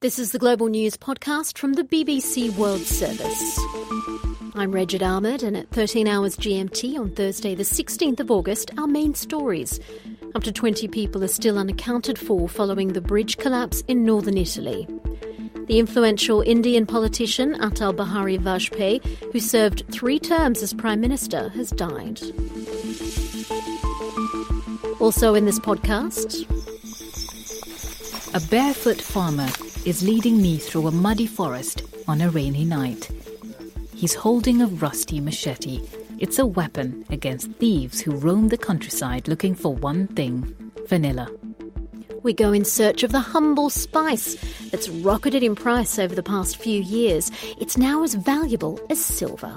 This is the Global News podcast from the BBC World Service. I'm Regid Ahmed, and at 13 hours GMT on Thursday the 16th of August, our main stories. Up to 20 people are still unaccounted for following the bridge collapse in northern Italy. The influential Indian politician Atal Behari Vajpayee, who served 3 terms as Prime Minister, has died. Also in this podcast, a barefoot farmer is leading me through a muddy forest on a rainy night. He's holding a rusty machete. It's a weapon against thieves who roam the countryside looking for one thing: vanilla. We go in search of the humble spice that's rocketed in price over the past few years. It's now as valuable as silver.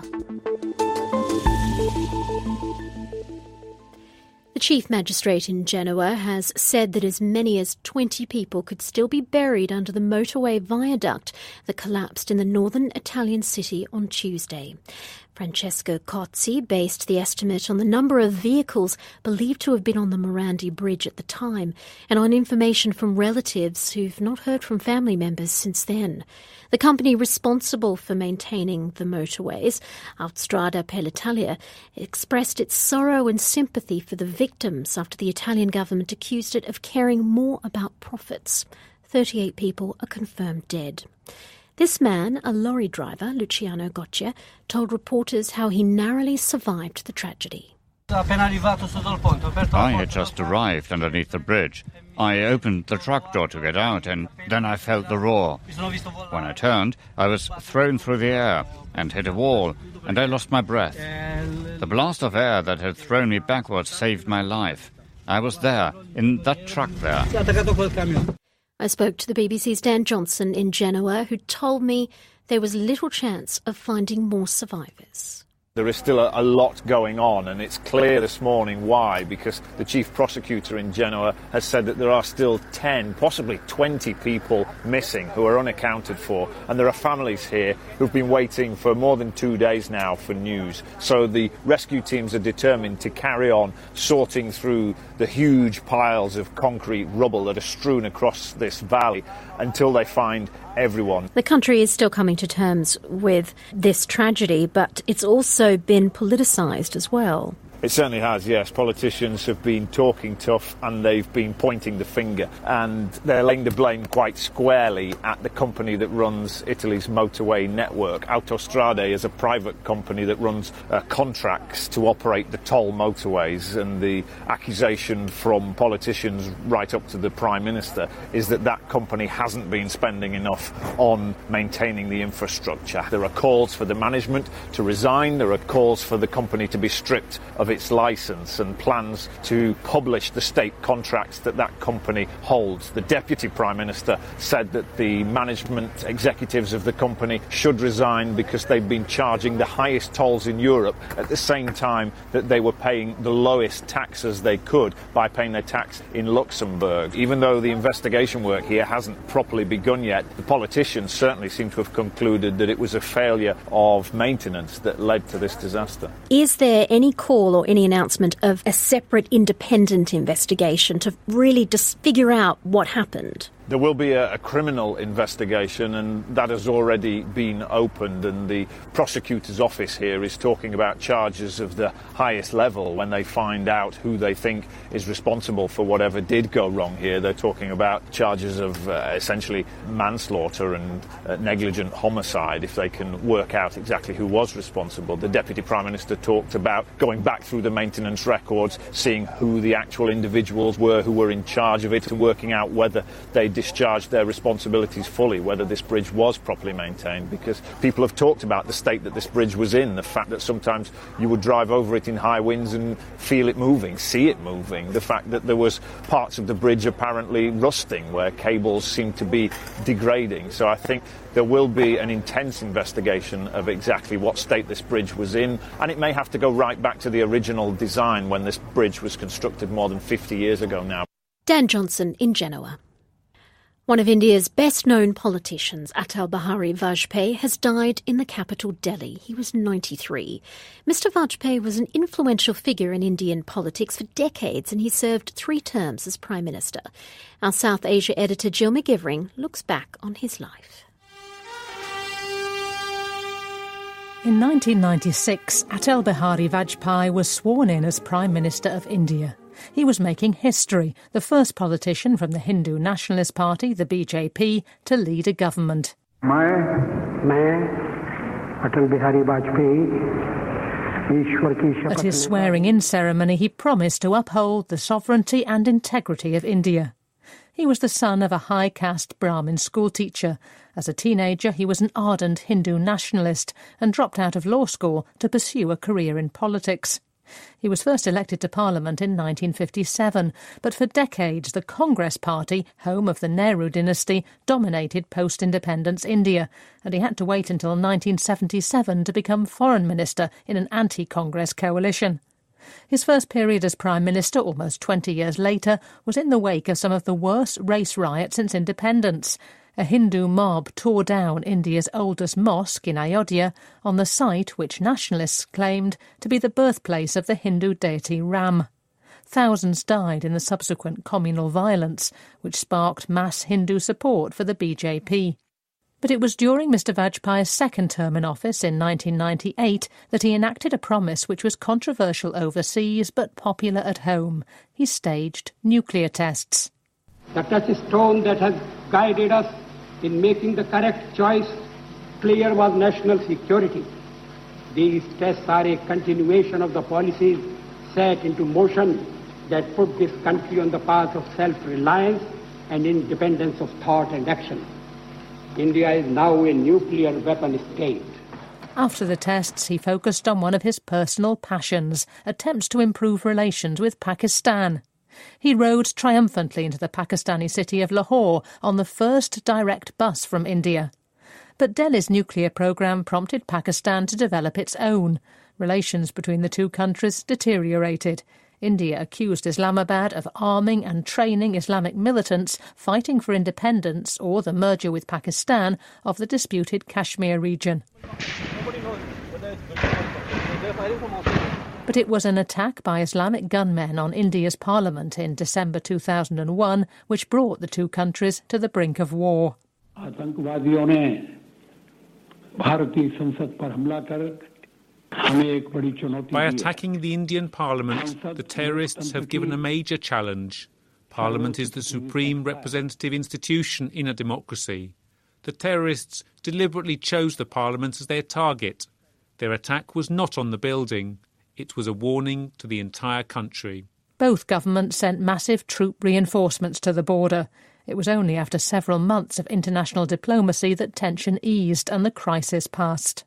The Chief Magistrate in Genoa has said that as many as 20 people could still be buried under the motorway viaduct that collapsed in the northern Italian city on Tuesday. Francesco Cozzi based the estimate on the number of vehicles believed to have been on the Morandi Bridge at the time and on information from relatives who've not heard from family members since then. The company responsible for maintaining the motorways, Autostrade per l'Italia, expressed its sorrow and sympathy for the victims after the Italian government accused it of caring more about profits. 38 people are confirmed dead. This man, a lorry driver, Luciano Goccia, told reporters how he narrowly survived the tragedy. I had just arrived underneath the bridge. I opened the truck door to get out, and then I felt the roar. When I turned, I was thrown through the air and hit a wall, and I lost my breath. The blast of air that had thrown me backwards saved my life. I was there, in that truck there. I spoke to the BBC's Dan Johnson in Genoa, who told me there was little chance of finding more survivors. There is still a lot going on, and it's clear this morning why, because the chief prosecutor in Genoa has said that there are still 10, possibly 20 people missing who are unaccounted for, and there are families here who've been waiting for more than 2 days now for news. So the rescue teams are determined to carry on sorting through the huge piles of concrete rubble that are strewn across this valley until they find everyone. The country is still coming to terms with this tragedy, but it's also been politicised as well. It certainly has, yes. Politicians have been talking tough and they've been pointing the finger, and they're laying the blame quite squarely at the company that runs Italy's motorway network. Autostrade is a private company that runs contracts to operate the toll motorways, and the accusation from politicians right up to the Prime Minister is that that company hasn't been spending enough on maintaining the infrastructure. There are calls for the management to resign, there are calls for the company to be stripped of its licence, and plans to publish the state contracts that that company holds. The Deputy Prime Minister said that the management executives of the company should resign because they've been charging the highest tolls in Europe at the same time that they were paying the lowest taxes they could by paying their tax in Luxembourg. Even though the investigation work here hasn't properly begun yet, the politicians certainly seem to have concluded that it was a failure of maintenance that led to this disaster. Is there any call or any announcement of a separate independent investigation to really just figure out what happened? There will be a criminal investigation, and that has already been opened, and the prosecutor's office here is talking about charges of the highest level when they find out who they think is responsible for whatever did go wrong here. They're talking about charges of essentially manslaughter and negligent homicide if they can work out exactly who was responsible. The Deputy Prime Minister talked about going back through the maintenance records, seeing who the actual individuals were who were in charge of it, and working out whether they discharged their responsibilities fully, whether this bridge was properly maintained, because people have talked about the state that this bridge was in, the fact that sometimes you would drive over it in high winds and feel it moving, see it moving, the fact that there was parts of the bridge apparently rusting where cables seemed to be degrading. So I think there will be an intense investigation of exactly what state this bridge was in, and it may have to go right back to the original design when this bridge was constructed more than 50 years ago now. Dan Johnson in Genoa. One of India's best-known politicians, Atal Behari Vajpayee, has died in the capital Delhi. He was 93. Mr Vajpayee was an influential figure in Indian politics for decades, and he served 3 terms as Prime Minister. Our South Asia editor Jill McGivering looks back on his life. In 1996, Atal Behari Vajpayee was sworn in as Prime Minister of India. He was making history, the first politician from the Hindu Nationalist Party, the BJP, to lead a government. At his swearing-in ceremony, he promised to uphold the sovereignty and integrity of India. He was the son of a high-caste Brahmin schoolteacher. As a teenager, he was an ardent Hindu nationalist and dropped out of law school to pursue a career in politics. He was first elected to Parliament in 1957, but for decades the Congress Party, home of the Nehru dynasty, dominated post-independence India, and he had to wait until 1977 to become Foreign Minister in an anti-Congress coalition. His first period as Prime Minister, almost 20 years later, was in the wake of some of the worst race riots since independence. A Hindu mob tore down India's oldest mosque in Ayodhya on the site which nationalists claimed to be the birthplace of the Hindu deity Ram. Thousands died in the subsequent communal violence, which sparked mass Hindu support for the BJP. But it was during Mr Vajpayee's second term in office in 1998 that he enacted a promise which was controversial overseas but popular at home. He staged nuclear tests. The touchstone that has guided us in making the correct choice clear was national security. These tests are a continuation of the policies set into motion that put this country on the path of self-reliance and independence of thought and action. India is now a nuclear weapon state. After the tests, he focused on one of his personal passions, attempts to improve relations with Pakistan. He rode triumphantly into the Pakistani city of Lahore on the first direct bus from India. But Delhi's nuclear programme prompted Pakistan to develop its own. Relations between the two countries deteriorated. India accused Islamabad of arming and training Islamic militants fighting for independence or the merger with Pakistan of the disputed Kashmir region. But it was an attack by Islamic gunmen on India's parliament in December 2001 which brought the two countries to the brink of war. By attacking the Indian Parliament, the terrorists have given a major challenge. Parliament is the supreme representative institution in a democracy. The terrorists deliberately chose the Parliament as their target. Their attack was not on the building. It was a warning to the entire country. Both governments sent massive troop reinforcements to the border. It was only after several months of international diplomacy that tension eased and the crisis passed.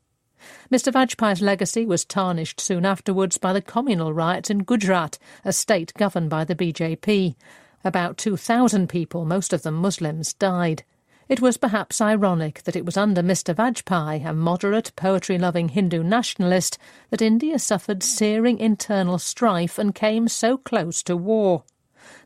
Mr Vajpayee's legacy was tarnished soon afterwards by the communal riots in Gujarat, a state governed by the BJP. About 2,000 people, most of them Muslims, died. It was perhaps ironic that it was under Mr Vajpayee, a moderate, poetry-loving Hindu nationalist, that India suffered searing internal strife and came so close to war.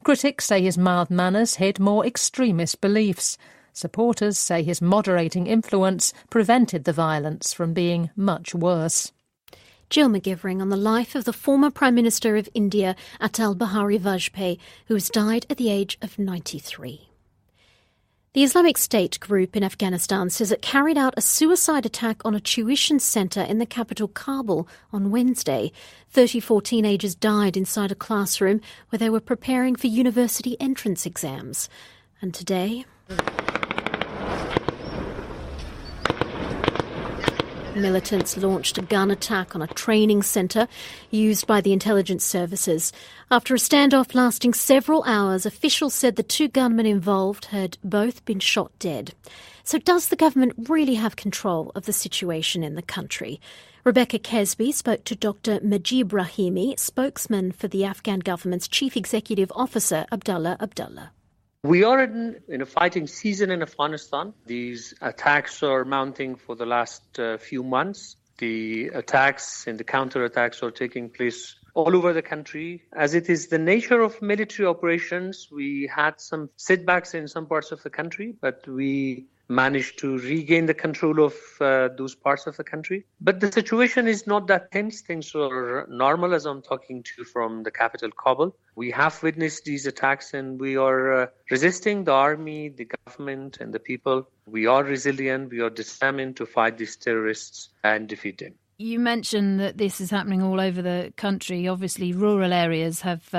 Critics say his mild manners hid more extremist beliefs. Supporters say his moderating influence prevented the violence from being much worse. Jill McGivering on the life of the former Prime Minister of India, Atal Behari Vajpayee, who has died at the age of 93. The Islamic State group in Afghanistan says it carried out a suicide attack on a tuition centre in the capital Kabul on Wednesday. 34 teenagers died inside a classroom where they were preparing for university entrance exams. And today, militants launched a gun attack on a training centre used by the intelligence services. After a standoff lasting several hours, officials said the 2 gunmen involved had both been shot dead. So does the government really have control of the situation in the country? Rebecca Kesby spoke to Dr. Majib Rahimi, spokesman for the Afghan government's chief executive officer, Abdullah Abdullah. We are in a fighting season in Afghanistan. These attacks are mounting for the last few months. The attacks and the counterattacks are taking place all over the country. As it is the nature of military operations, we had some setbacks in some parts of the country, but we managed to regain the control of those parts of the country. But the situation is not that tense. Things are normal as I'm talking to you from the capital, Kabul. We have witnessed these attacks and we are resisting. The army, the government and the people. We are resilient. We are determined to fight these terrorists and defeat them. You mentioned that this is happening all over the country. Obviously, rural areas have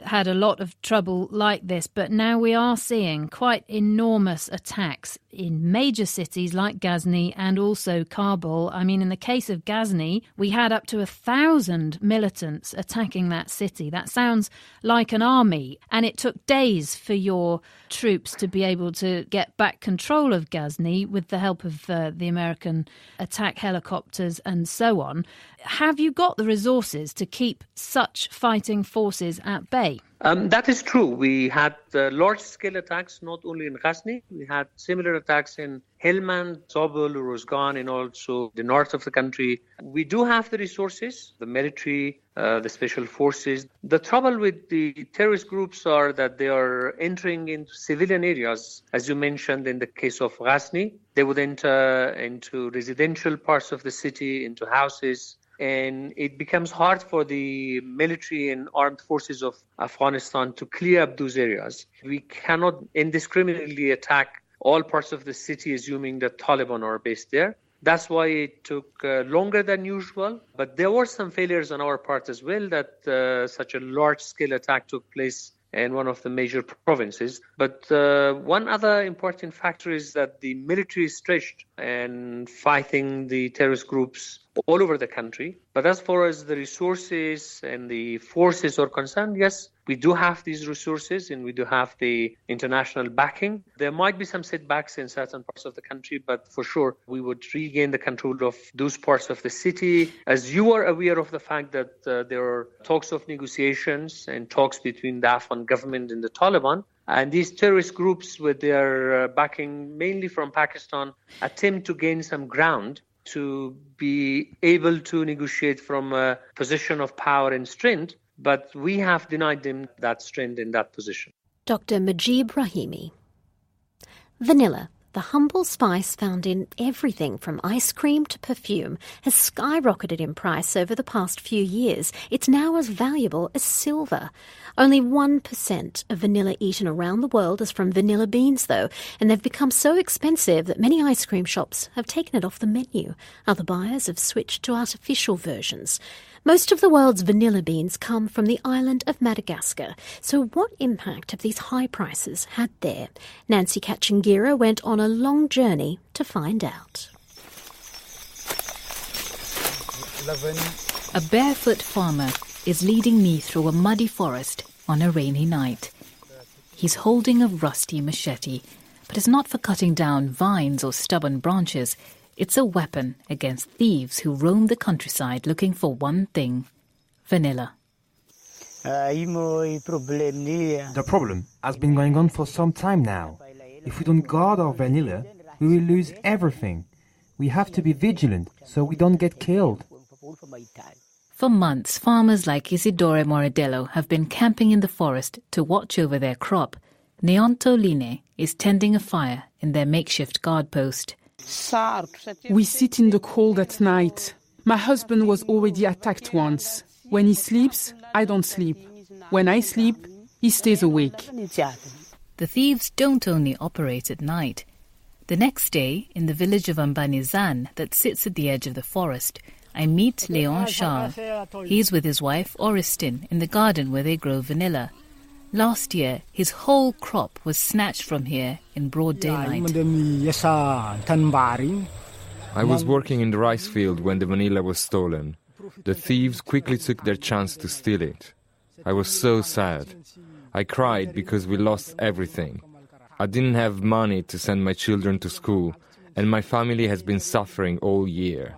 had a lot of trouble like this, but now we are seeing quite enormous attacks in major cities like Ghazni and also Kabul. I mean, in the case of Ghazni, we had up to 1,000 militants attacking that city. That sounds like an army, and it took days for your troops to be able to get back control of Ghazni with the help of the American attack helicopters and so on. Have you got the resources to keep such fighting forces at bay? That is true. We had large-scale attacks not only in Ghazni. We had similar attacks in Helmand, Zabul, Uruzgan, and also the north of the country. We do have the resources, the military, the special forces. The trouble with the terrorist groups are that they are entering into civilian areas. As you mentioned, in the case of Ghazni, they would enter into residential parts of the city, into houses. And it becomes hard for the military and armed forces of Afghanistan to clear up those areas. We cannot indiscriminately attack all parts of the city, assuming that Taliban are based there. That's why it took longer than usual. But there were some failures on our part as well, that such a large-scale attack took place in one of the major provinces. But one other important factor is that the military is stretched and fighting the terrorist groups all over the country. But as far as the resources and the forces are concerned, yes, we do have these resources and we do have the international backing. There might be some setbacks in certain parts of the country, but for sure we would regain the control of those parts of the city. As you are aware of the fact that there are talks of negotiations and talks between the Afghan government and the Taliban, and these terrorist groups, with their backing mainly from Pakistan, attempt to gain some ground to be able to negotiate from a position of power and strength, but we have denied them that strength in that position. Dr. Majib Rahimi. Vanilla, the humble spice found in everything from ice cream to perfume, has skyrocketed in price over the past few years. It's now as valuable as silver. Only 1% of vanilla eaten around the world is from vanilla beans, though, and they've become so expensive that many ice cream shops have taken it off the menu. Other buyers have switched to artificial versions. Most of the world's vanilla beans come from the island of Madagascar. So what impact have these high prices had there? Nancy Kachingira went on a long journey to find out. A barefoot farmer is leading me through a muddy forest on a rainy night. He's holding a rusty machete, but it's not for cutting down vines or stubborn branches. It's a weapon against thieves who roam the countryside looking for one thing: vanilla. The problem has been going on for some time now. If we don't guard our vanilla, we will lose everything. We have to be vigilant so we don't get killed. For months, farmers like Isidore Moradello have been camping in the forest to watch over their crop. Neonto Line is tending a fire in their makeshift guard post. We sit in the cold at night. My husband was already attacked once. When he sleeps, I don't sleep. When I sleep, he stays awake. The thieves don't only operate at night. The next day, in the village of Ambanizan that sits at the edge of the forest, I meet Léon Shah. He's with his wife, Oristin, in the garden where they grow vanilla. Last year, his whole crop was snatched from here in broad daylight. I was working in the rice field when the vanilla was stolen. The thieves quickly took their chance to steal it. I was so sad. I cried because we lost everything. I didn't have money to send my children to school, and my family has been suffering all year.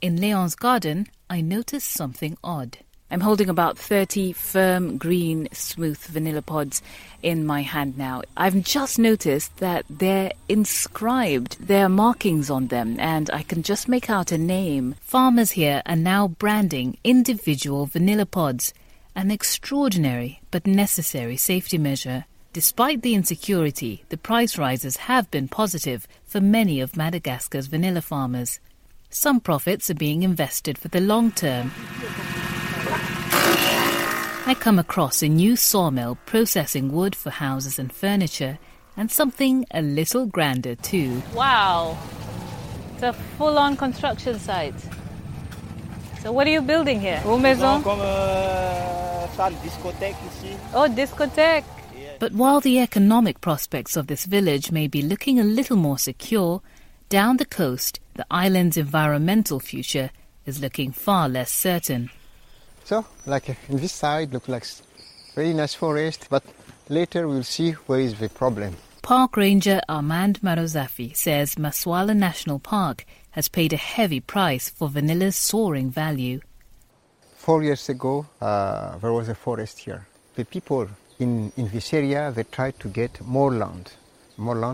In Léon's garden, I noticed something odd. I'm holding about 30 firm, green, smooth vanilla pods in my hand now. I've just noticed that they're inscribed. There are markings on them, and I can just make out a name. Farmers here are now branding individual vanilla pods, an extraordinary but necessary safety measure. Despite the insecurity, the price rises have been positive for many of Madagascar's vanilla farmers. Some profits are being invested for the long term. I come across a new sawmill processing wood for houses and furniture, and something a little grander too. Wow, it's a full-on construction site. So what are you building here? Une maison? Oh, discothèque. But while the economic prospects of this village may be looking a little more secure, down the coast, the island's environmental future is looking far less certain. So, like in this side, look like very nice forest, but later we'll see where is the problem. Park Ranger Armand Marozafi says Maswala National Park has paid a heavy price for vanilla's soaring value. 4 years ago, there was a forest here. The people in this area, they tried to get more land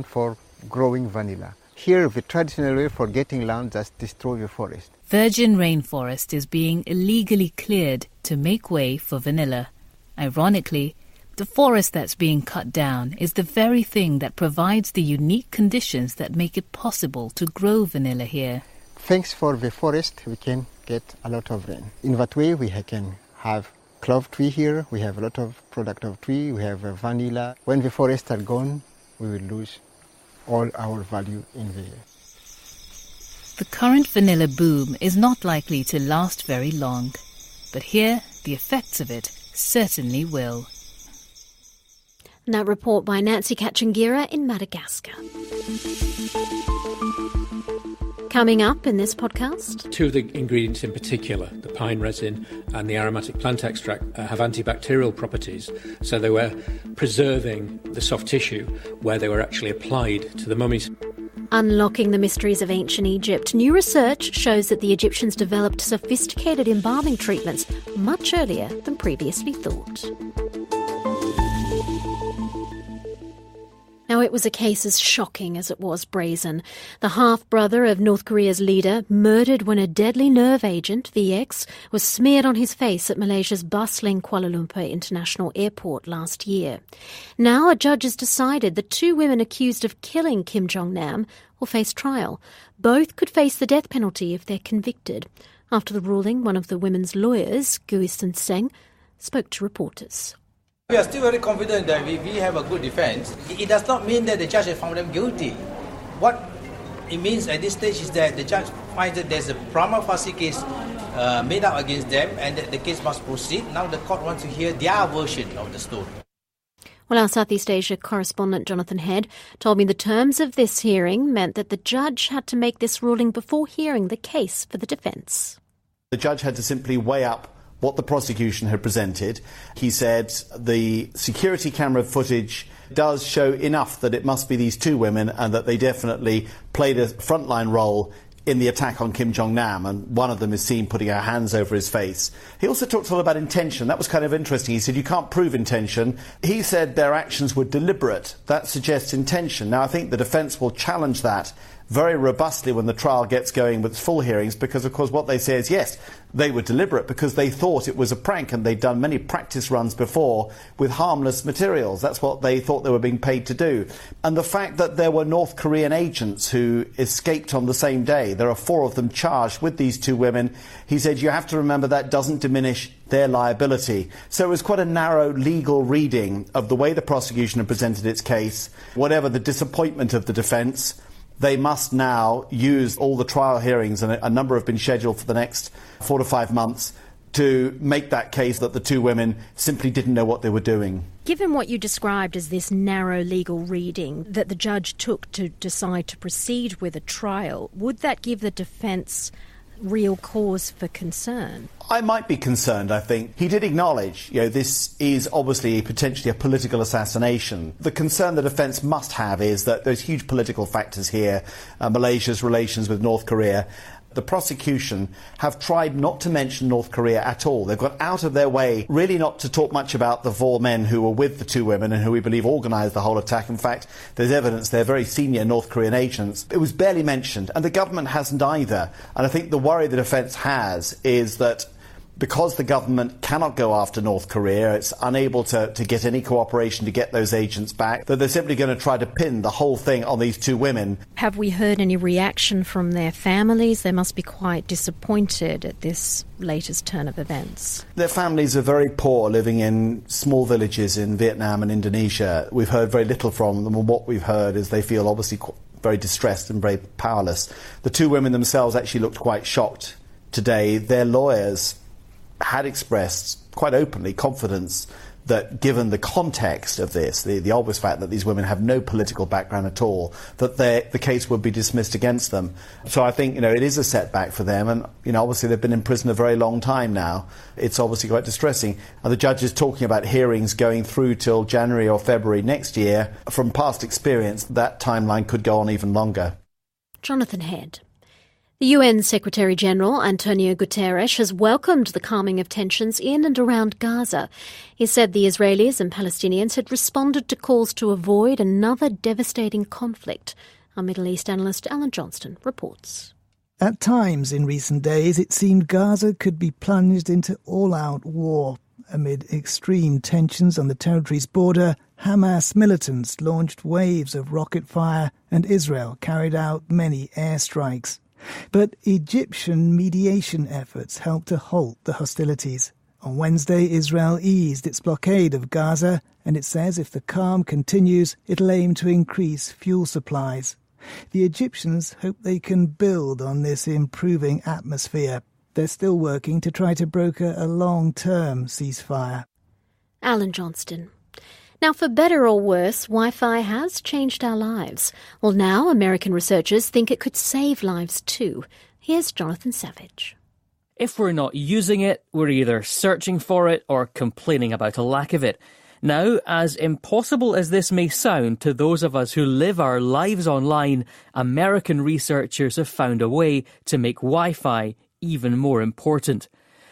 for growing vanilla. Here, the traditional way for getting land just destroy the forest. Virgin rainforest is being illegally cleared to make way for vanilla. Ironically, the forest that's being cut down is the very thing that provides the unique conditions that make it possible to grow vanilla here. Thanks for the forest, we can get a lot of rain. In that way, we can have clove tree here, we have a lot of product of tree, we have vanilla. When the forests are gone, we will lose all our value in the year. The current vanilla boom is not likely to last very long, but here the effects of it certainly will. And that report by Nancy Kachingira in Madagascar. Coming up in this podcast. Two of the ingredients in particular, the pine resin and the aromatic plant extract, have antibacterial properties. So they were preserving the soft tissue where they were actually applied to the mummies. Unlocking the mysteries of ancient Egypt, new research shows that the Egyptians developed sophisticated embalming treatments much earlier than previously thought. Now, it was a case as shocking as it was brazen. The half-brother of North Korea's leader murdered when a deadly nerve agent, VX, was smeared on his face at Malaysia's bustling Kuala Lumpur International Airport last year. Now a judge has decided the two women accused of killing Kim Jong-nam will face trial. Both could face the death penalty if they're convicted. After the ruling, one of the women's lawyers, Guisen Seng, spoke to reporters. We are still very confident that we have a good defense. It does not mean that the judge has found them guilty. What it means at this stage is that the judge finds that there's a prima facie case made out against them and that the case must proceed. Now the court wants to hear their version of the story. Well, our Southeast Asia correspondent Jonathan Head told me the terms of this hearing meant that the judge had to make this ruling before hearing the case for the defence. The judge had to simply weigh up what the prosecution had presented. He said the security camera footage does show enough that it must be these two women and that they definitely played a frontline role in the attack on Kim Jong-nam, and one of them is seen putting her hands over his face. He also talked a lot about intention. That was kind of interesting. He said you can't prove intention. He said their actions were deliberate. That suggests intention. Now, I think the defence will challenge that very robustly when the trial gets going with full hearings, because, of course, what they say is, yes, they were deliberate because they thought it was a prank and they'd done many practice runs before with harmless materials. That's what they thought they were being paid to do. And the fact that there were North Korean agents who escaped on the same day, there are 4 of them charged with these 2 women, he said you have to remember that doesn't diminish their liability. So it was quite a narrow legal reading of the way the prosecution had presented its case. Whatever the disappointment of the defence, they must now use all the trial hearings, and a number have been scheduled for the next 4 to 5 months, to make that case that the 2 women simply didn't know what they were doing. Given what you described as this narrow legal reading that the judge took to decide to proceed with a trial, would that give the defence real cause for concern? I might be concerned, I think. He did acknowledge, this is obviously potentially a political assassination. The concern the defence must have is that there's huge political factors here, Malaysia's relations with North Korea. The prosecution have tried not to mention North Korea at all. They've gone out of their way really not to talk much about the 4 men who were with the 2 women and who we believe organised the whole attack. In fact, there's evidence they're very senior North Korean agents. It was barely mentioned, and the government hasn't either. And I think the worry the defence has is that because the government cannot go after North Korea, it's unable to get any cooperation to get those agents back, that they're simply going to try to pin the whole thing on these 2 women. Have we heard any reaction from their families? They must be quite disappointed at this latest turn of events. Their families are very poor, living in small villages in Vietnam and Indonesia. We've heard very little from them, and what we've heard is they feel obviously very distressed and very powerless. The 2 women themselves actually looked quite shocked today. Their lawyers had expressed quite openly confidence that given the context of this, the obvious fact that these women have no political background at all, that the case would be dismissed against them. So I think, it is a setback for them, and, obviously they've been in prison a very long time now. It's obviously quite distressing. And the judge is talking about hearings going through till January or February next year. From past experience, that timeline could go on even longer. Jonathan Head. The UN Secretary-General Antonio Guterres has welcomed the calming of tensions in and around Gaza. He said the Israelis and Palestinians had responded to calls to avoid another devastating conflict. Our Middle East analyst Alan Johnston reports. At times in recent days, it seemed Gaza could be plunged into all-out war. Amid extreme tensions on the territory's border, Hamas militants launched waves of rocket fire and Israel carried out many airstrikes. But Egyptian mediation efforts helped to halt the hostilities. On Wednesday, Israel eased its blockade of Gaza, and it says if the calm continues, it'll aim to increase fuel supplies. The Egyptians hope they can build on this improving atmosphere. They're still working to try to broker a long-term ceasefire. Alan Johnston. Now, for better or worse, Wi-Fi has changed our lives. Well, now American researchers think it could save lives too. Here's Jonathan Savage. If we're not using it, we're either searching for it or complaining about a lack of it. Now, as impossible as this may sound to those of us who live our lives online, American researchers have found a way to make Wi-Fi even more important.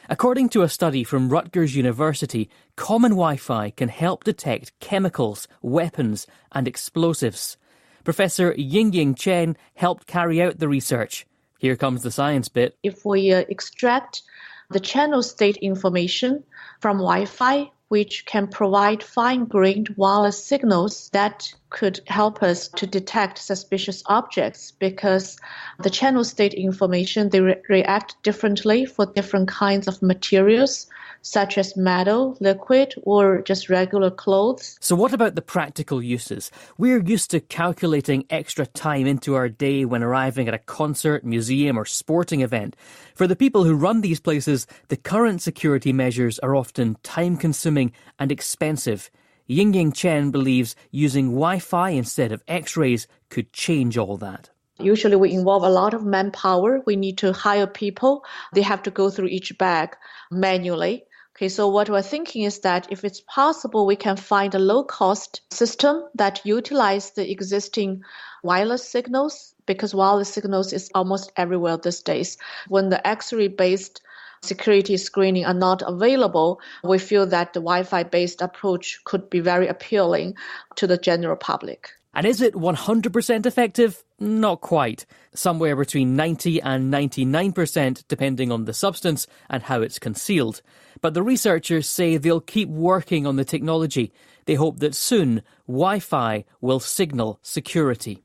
According to a study from Rutgers University, common Wi-Fi can help detect chemicals, weapons and explosives. Professor Yingying Chen helped carry out the research. Here comes the science bit. If we extract the channel state information from Wi-Fi, which can provide fine-grained wireless signals that could help us to detect suspicious objects, because the channel state information, they react differently for different kinds of materials, such as metal, liquid, or just regular clothes. So what about the practical uses? We're used to calculating extra time into our day when arriving at a concert, museum or sporting event. For the people who run these places, the current security measures are often time-consuming and expensive. Yingying Chen believes using Wi-Fi instead of X-rays could change all that. Usually we involve a lot of manpower. We need to hire people. They have to go through each bag manually. Okay, so what we're thinking is that if it's possible, we can find a low-cost system that utilizes the existing wireless signals, because wireless signals is almost everywhere these days. When the X-ray-based security screening are not available, we feel that the Wi-Fi-based approach could be very appealing to the general public. And is it 100% effective? Not quite. Somewhere between 90 and 99% depending on the substance and how it's concealed. But the researchers say they'll keep working on the technology. They hope that soon Wi-Fi will signal security.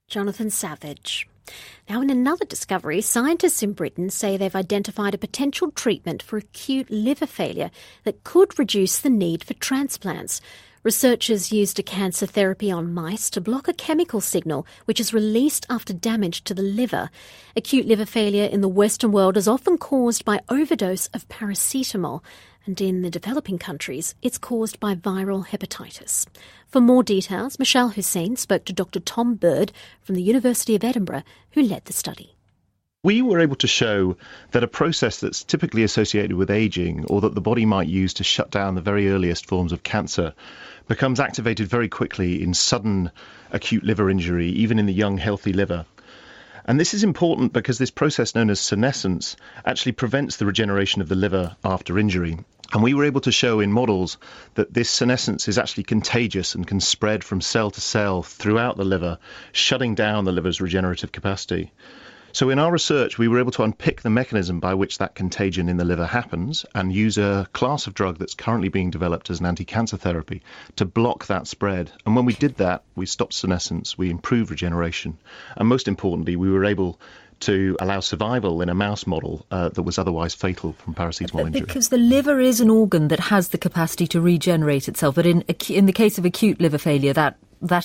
Jonathan Savage. Now, in another discovery, scientists in Britain say they've identified a potential treatment for acute liver failure that could reduce the need for transplants. Researchers used a cancer therapy on mice to block a chemical signal which is released after damage to the liver. Acute liver failure in the Western world is often caused by overdose of paracetamol, and in the developing countries, it's caused by viral hepatitis. For more details, Michelle Hussein spoke to Dr. Tom Bird from the University of Edinburgh, who led the study. We were able to show that a process that's typically associated with aging, or that the body might use to shut down the very earliest forms of cancer, becomes activated very quickly in sudden acute liver injury, even in the young, healthy liver. And this is important because this process known as senescence actually prevents the regeneration of the liver after injury. And we were able to show in models that this senescence is actually contagious and can spread from cell to cell throughout the liver, shutting down the liver's regenerative capacity. So in our research, we were able to unpick the mechanism by which that contagion in the liver happens and use a class of drug that's currently being developed as an anti-cancer therapy to block that spread. And when we did that, we stopped senescence, we improved regeneration, and most importantly, we were able to allow survival in a mouse model that was otherwise fatal from paracetamol injury. Because the liver is an organ that has the capacity to regenerate itself, but in the case of acute liver failure, that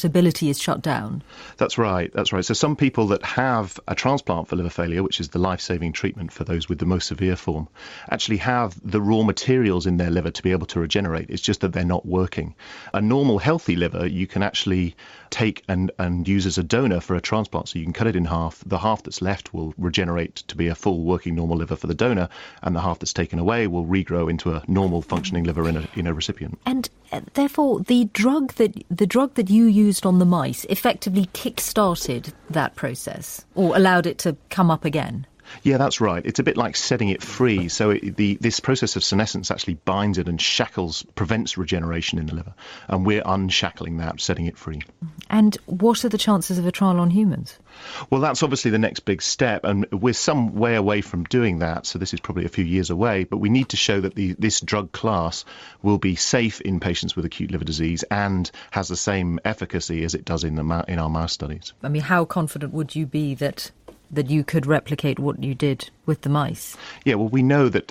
ability is shut down. That's right. So some people that have a transplant for liver failure, which is the life-saving treatment for those with the most severe form, actually have the raw materials in their liver to be able to regenerate. It's just that they're not working. A normal healthy liver you can actually take and use as a donor for a transplant. So you can cut it in half. The half that's left will regenerate to be a full working normal liver for the donor, and the half that's taken away will regrow into a normal functioning liver in a recipient. And therefore, the drug that you used on the mice effectively kick-started that process, or allowed it to come up again? Yeah, that's right. It's a bit like setting it free. So this process of senescence actually binds it and prevents regeneration in the liver. And we're unshackling that, setting it free. And what are the chances of a trial on humans? Well, that's obviously the next big step, and we're some way away from doing that, so this is probably a few years away, but we need to show that this drug class will be safe in patients with acute liver disease and has the same efficacy as it does in our mouse studies. I mean, how confident would you be that you could replicate what you did with the mice? Yeah, well, we know that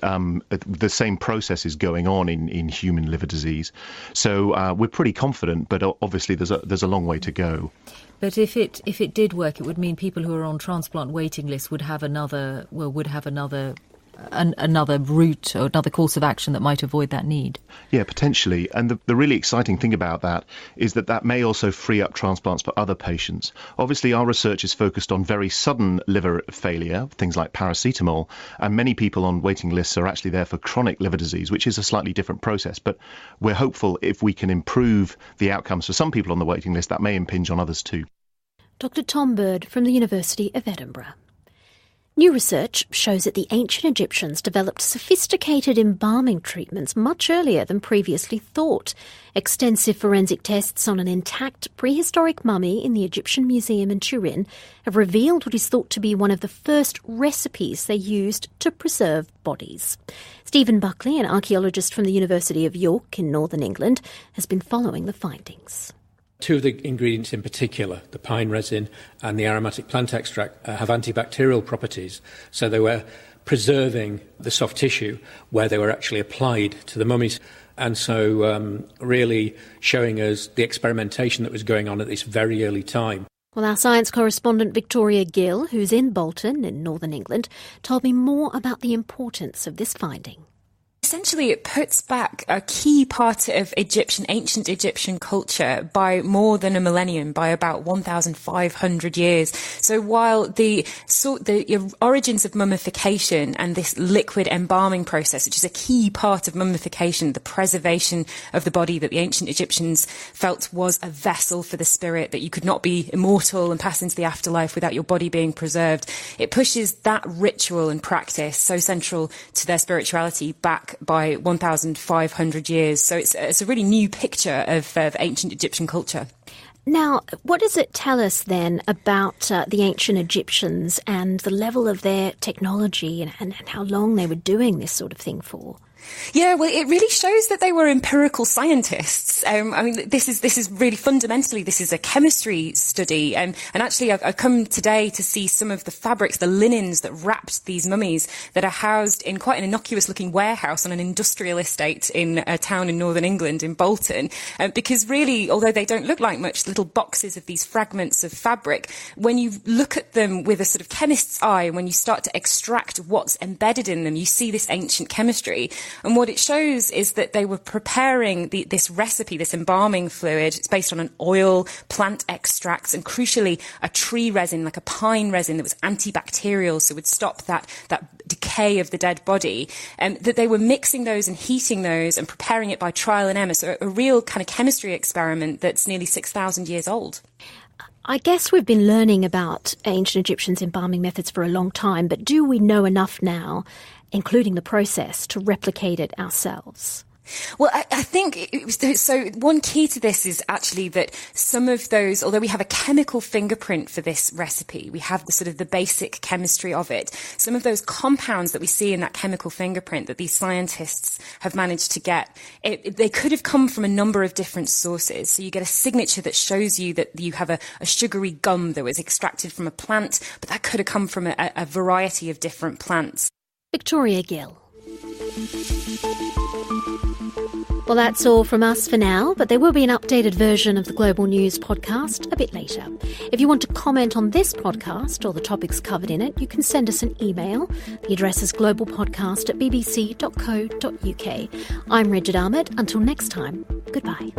the same process is going on in human liver disease. So we're pretty confident, but obviously there's a long way to go. But if it did work, it would mean people who are on transplant waiting lists would have another route or another course of action that might avoid that need. Yeah, potentially. And the really exciting thing about that is that may also free up transplants for other patients. Obviously, our research is focused on very sudden liver failure, things like paracetamol, and many people on waiting lists are actually there for chronic liver disease, which is a slightly different process. But we're hopeful if we can improve the outcomes for some people on the waiting list, that may impinge on others too. Dr. Tom Bird from the University of Edinburgh. New research shows that the ancient Egyptians developed sophisticated embalming treatments much earlier than previously thought. Extensive forensic tests on an intact prehistoric mummy in the Egyptian Museum in Turin have revealed what is thought to be one of the first recipes they used to preserve bodies. Stephen Buckley, an archaeologist from the University of York in northern England, has been following the findings. Two of the ingredients in particular, the pine resin and the aromatic plant extract, have antibacterial properties. So they were preserving the soft tissue where they were actually applied to the mummies. And so really showing us the experimentation that was going on at this very early time. Well, our science correspondent Victoria Gill, who's in Bolton in northern England, told me more about the importance of this finding. Essentially, it puts back a key part of ancient Egyptian culture by more than a millennium, by about 1,500 years. So while the origins of mummification and this liquid embalming process, which is a key part of mummification, the preservation of the body that the ancient Egyptians felt was a vessel for the spirit, that you could not be immortal and pass into the afterlife without your body being preserved, it pushes that ritual and practice, so central to their spirituality, back by 1,500 years. So it's a really new picture of ancient Egyptian culture. Now, what does it tell us then about the ancient Egyptians and the level of their technology and how long they were doing this sort of thing for? Yeah, well, it really shows that they were empirical scientists. I mean, this is really fundamentally, this is a chemistry study. And actually, I've come today to see some of the fabrics, the linens that wrapped these mummies that are housed in quite an innocuous-looking warehouse on an industrial estate in a town in northern England, in Bolton. Because really, although they don't look like much, little boxes of these fragments of fabric, when you look at them with a sort of chemist's eye, and when you start to extract what's embedded in them, you see this ancient chemistry. And what it shows is that they were preparing this recipe, this embalming fluid. It's based on an oil, plant extracts, and crucially, a tree resin, like a pine resin that was antibacterial, so would stop that decay of the dead body. And that they were mixing those and heating those and preparing it by trial and error. So a real kind of chemistry experiment that's nearly 6,000 years old. I guess we've been learning about ancient Egyptians' embalming methods for a long time, but do we know enough now, including the process, to replicate it ourselves? Well, I think so. One key to this is actually that some of those, although we have a chemical fingerprint for this recipe, we have the sort of the basic chemistry of it. Some of those compounds that we see in that chemical fingerprint that these scientists have managed to get, they could have come from a number of different sources. So you get a signature that shows you that you have a sugary gum that was extracted from a plant, but that could have come from a variety of different plants. Victoria Gill. Well, that's all from us for now, but there will be an updated version of the Global News podcast a bit later. If you want to comment on this podcast or the topics covered in it, you can send us an email. The address is globalpodcast@bbc.co.uk. I'm Regid Ahmed. Until next time, goodbye.